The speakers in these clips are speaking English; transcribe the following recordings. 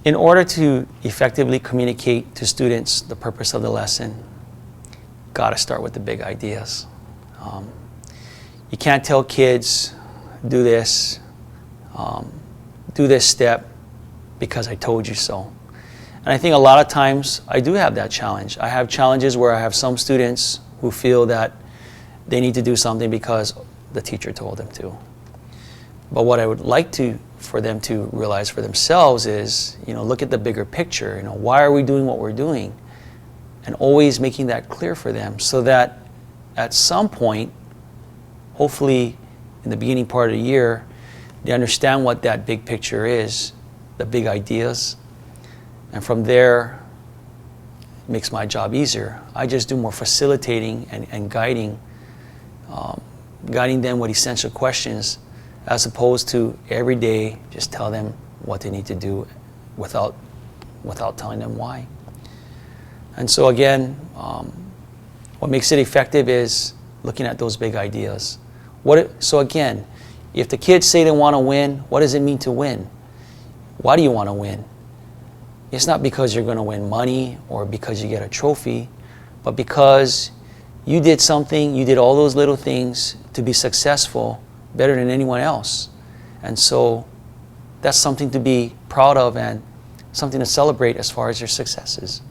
In order to effectively communicate to students the purpose of the lesson, got to start with the big ideas. You can't tell kids, do this step because I told you so. And I think a lot of times I do have that challenge. I have challenges where I have some students who feel that they need to do something because the teacher told them to. But what I would like for them to realize for themselves is, look at the bigger picture. Why are we doing what we're doing? And always making that clear for them so that at some point, hopefully in the beginning part of the year, they understand what that big picture is, the big ideas. And from there, it makes my job easier. I just do more facilitating and guiding them with essential questions, as opposed to every day just tell them what they need to do without telling them why. And so again, what makes it effective is looking at those big ideas. So again, if the kids say they want to win, what does it mean to win? Why do you want to win? It's not because you're going to win money or because you get a trophy, but because you did something, you did all those little things to be successful better than anyone else. And so that's something to be proud of and something to celebrate as far as your successes.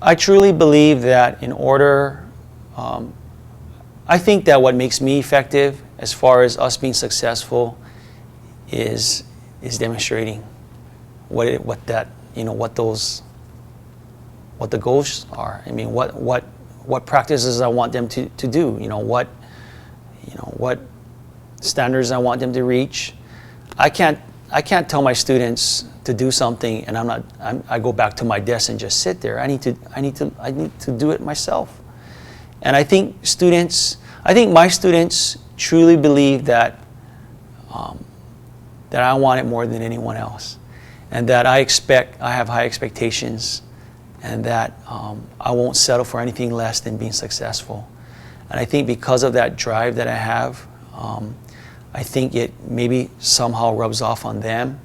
I truly believe that I think that what makes me effective as far as us being successful is demonstrating what the goals are. I mean, what practices I want them to do. What standards I want them to reach. I can't tell my students to do something and I go back to my desk and just sit there. I need to do it myself. And I think my students truly believe that I want it more than anyone else, and that I have high expectations, and that I won't settle for anything less than being successful. And I think because of that drive that I have, I think it maybe somehow rubs off on them.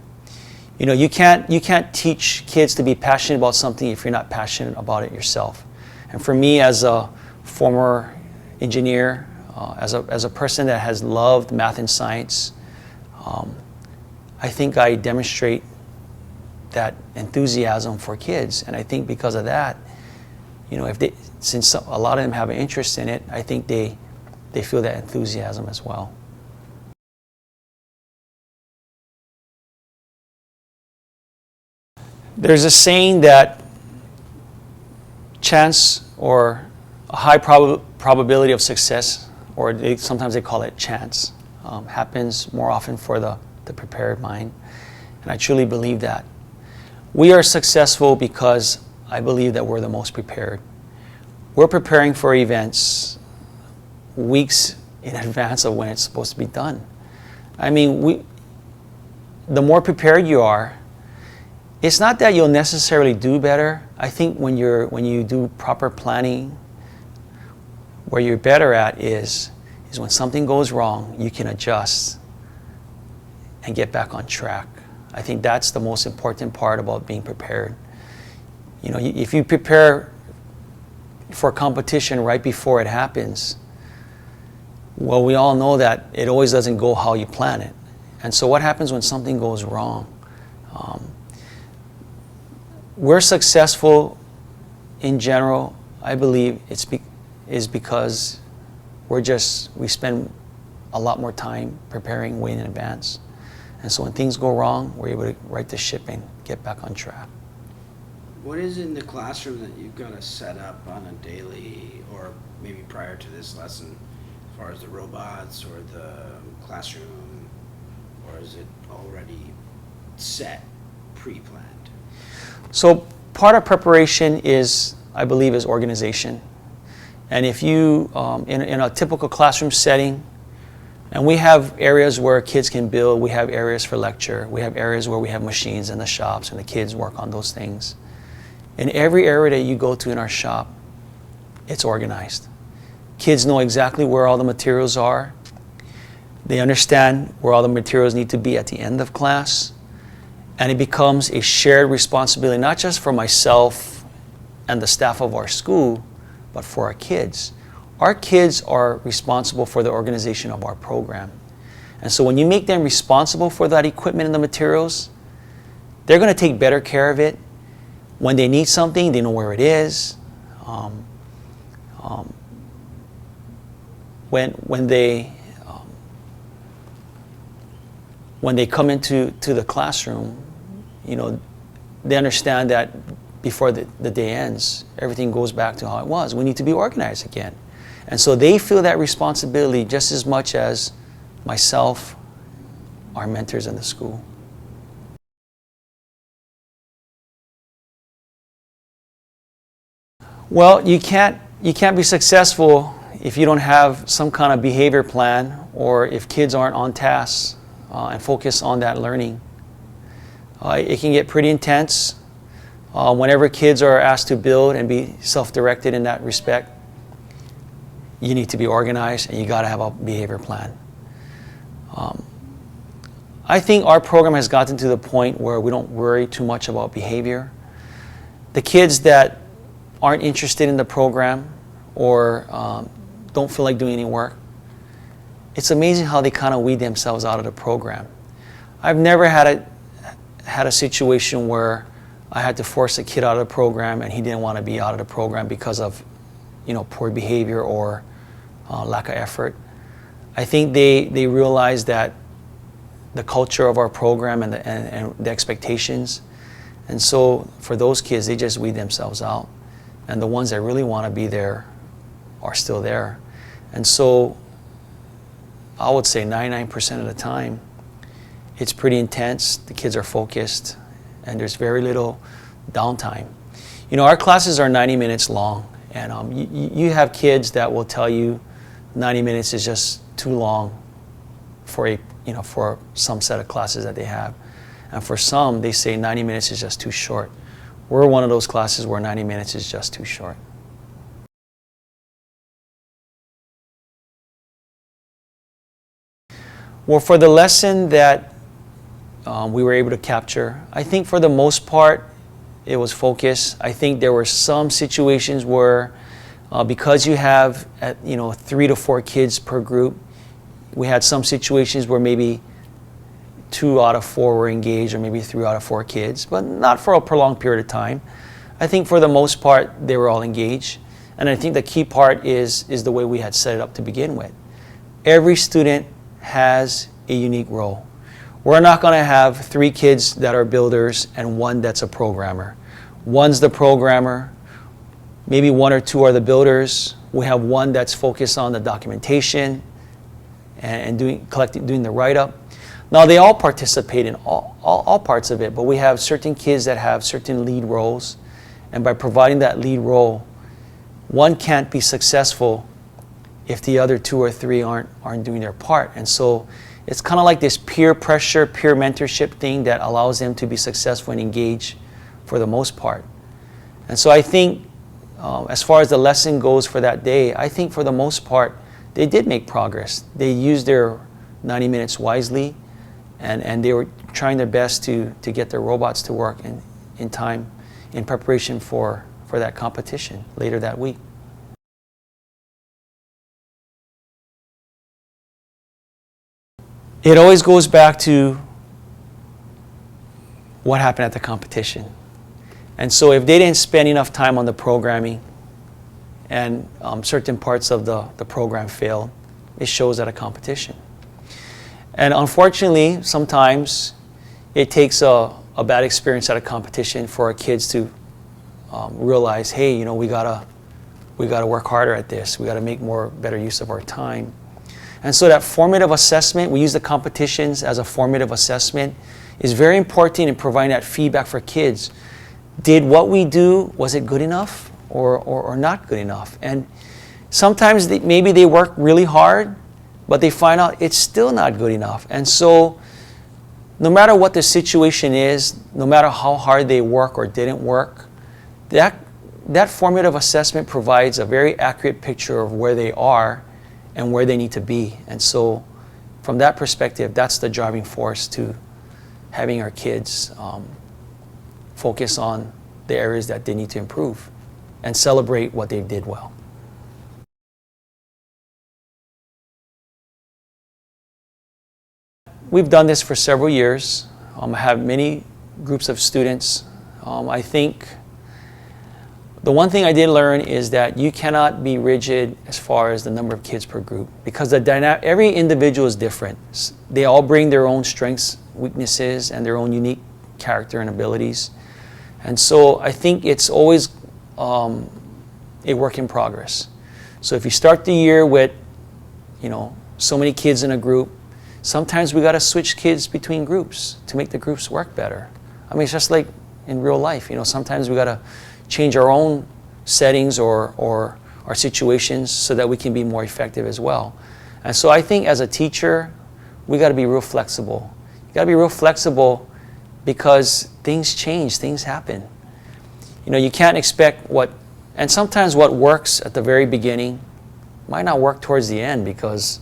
You can't teach kids to be passionate about something if you're not passionate about it yourself. And for me, as a former engineer, as a person that has loved math and science, I think I demonstrate that enthusiasm for kids. And I think because of that, since a lot of them have an interest in it, I think they feel that enthusiasm as well. There's a saying that chance, or a high probability of success, or sometimes they call it chance, happens more often for the prepared mind. And I truly believe that. We are successful because I believe that we're the most prepared. We're preparing for events weeks in advance of when it's supposed to be done. I mean, the more prepared you are, it's not that you'll necessarily do better. I think when you do proper planning, where you're better at is when something goes wrong, you can adjust and get back on track. I think that's the most important part about being prepared. If you prepare for a competition right before it happens, well, we all know that it always doesn't go how you plan it. And so what happens when something goes wrong? We're successful in general, I believe, is because we spend a lot more time preparing way in advance. And so when things go wrong, we're able to right the ship and get back on track. What is in the classroom that you've got to set up on a daily, or maybe prior to this lesson, as far as the robots or the classroom, or is it already set, pre-planned? So part of preparation I believe, is organization. And if you, in a typical classroom setting, and we have areas where kids can build, we have areas for lecture, we have areas where we have machines in the shops and the kids work on those things. In every area that you go to in our shop, it's organized. Kids know exactly where all the materials are. They understand where all the materials need to be at the end of class. And it becomes a shared responsibility, not just for myself and the staff of our school, but for our kids. Our kids are responsible for the organization of our program. And so when you make them responsible for that equipment and the materials, they're going to take better care of it. When they need something, they know where it is. When they come into the classroom, they understand that before the day ends, everything goes back to how it was. We need to be organized again. And so they feel that responsibility just as much as myself, our mentors in the school. Well, you can't be successful if you don't have some kind of behavior plan, or if kids aren't on task and focus on that learning. It can get pretty intense whenever kids are asked to build and be self-directed in that respect. You need to be organized, and you got to have a behavior plan. I think our program has gotten to the point where we don't worry too much about behavior. The kids that aren't interested in the program or don't feel like doing any work, it's amazing how they kind of weed themselves out of the program. I've never had a situation where I had to force a kid out of the program and he didn't want to be out of the program because of poor behavior or lack of effort. I think they realize that the culture of our program and the expectations, and so for those kids, they just weed themselves out, and the ones that really want to be there are still there. And so I would say 99% of the time it's pretty intense. The kids are focused, and there's very little downtime. Our classes are 90 minutes long, and you have kids that will tell you 90 minutes is just too long for for some set of classes that they have. And for some, they say 90 minutes is just too short. We're one of those classes where 90 minutes is just too short. Well, for the lesson that we were able to capture, I think for the most part, it was focus. I think there were some situations where, because you have 3 to 4 kids per group, we had some situations where maybe 2 out of 4 were engaged, or maybe 3 out of 4 kids, but not for a prolonged period of time. I think for the most part, they were all engaged. And I think the key part is the way we had set it up to begin with. Every student has a unique role. We're not going to have 3 kids that are builders and 1 that's a programmer. One's the programmer, maybe 1 or 2 are the builders. We have 1 that's focused on the documentation and doing the write-up. Now, they all participate in all parts of it, but we have certain kids that have certain lead roles, and by providing that lead role, 1 can't be successful if the other 2 or 3 aren't doing their part. And so it's kind of like this peer pressure, peer mentorship thing that allows them to be successful and engage for the most part. And so I think as far as the lesson goes for that day, I think for the most part, they did make progress. They used their 90 minutes wisely, and they were trying their best to get their robots to work in time, in preparation for that competition later that week. It always goes back to what happened at the competition. And so if they didn't spend enough time on the programming and certain parts of the program failed, it shows at a competition. And unfortunately, sometimes it takes a bad experience at a competition for our kids to realize, hey, we gotta work harder at this. We gotta make better use of our time. And so that formative assessment, we use the competitions as a formative assessment, is very important in providing that feedback for kids. Did what we do, was it good enough or not good enough? And sometimes maybe they work really hard, but they find out it's still not good enough. And so no matter what the situation is, no matter how hard they work or didn't work, that formative assessment provides a very accurate picture of where they are and where they need to be. And so from that perspective, that's the driving force to having our kids focus on the areas that they need to improve and celebrate what they did well. We've done this for several years. I have many groups of students. I think the one thing I did learn is that you cannot be rigid as far as the number of kids per group, because every individual is different. They all bring their own strengths, weaknesses, and their own unique character and abilities. And so I think it's always a work in progress. So if you start the year with, so many kids in a group, sometimes we got to switch kids between groups to make the groups work better. I mean, it's just like in real life, sometimes we got to change our own settings or our situations so that we can be more effective as well. And so I think as a teacher, we got to be real flexible. You got to be real flexible because things change, things happen. You can't expect and sometimes what works at the very beginning might not work towards the end because,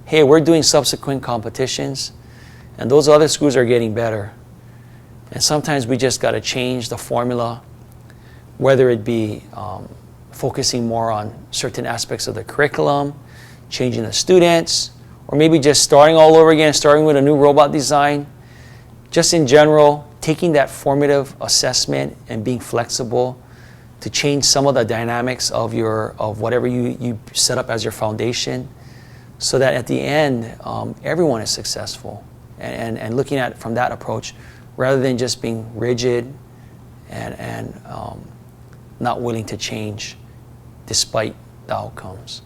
hey, we're doing subsequent competitions and those other schools are getting better. And sometimes we just got to change the formula, whether it be focusing more on certain aspects of the curriculum, changing the students, or maybe just starting all over again, starting with a new robot design. Just in general, taking that formative assessment and being flexible to change some of the dynamics of whatever you set up as your foundation, so that at the end, everyone is successful. And looking at it from that approach, rather than just being rigid and not willing to change despite the outcomes.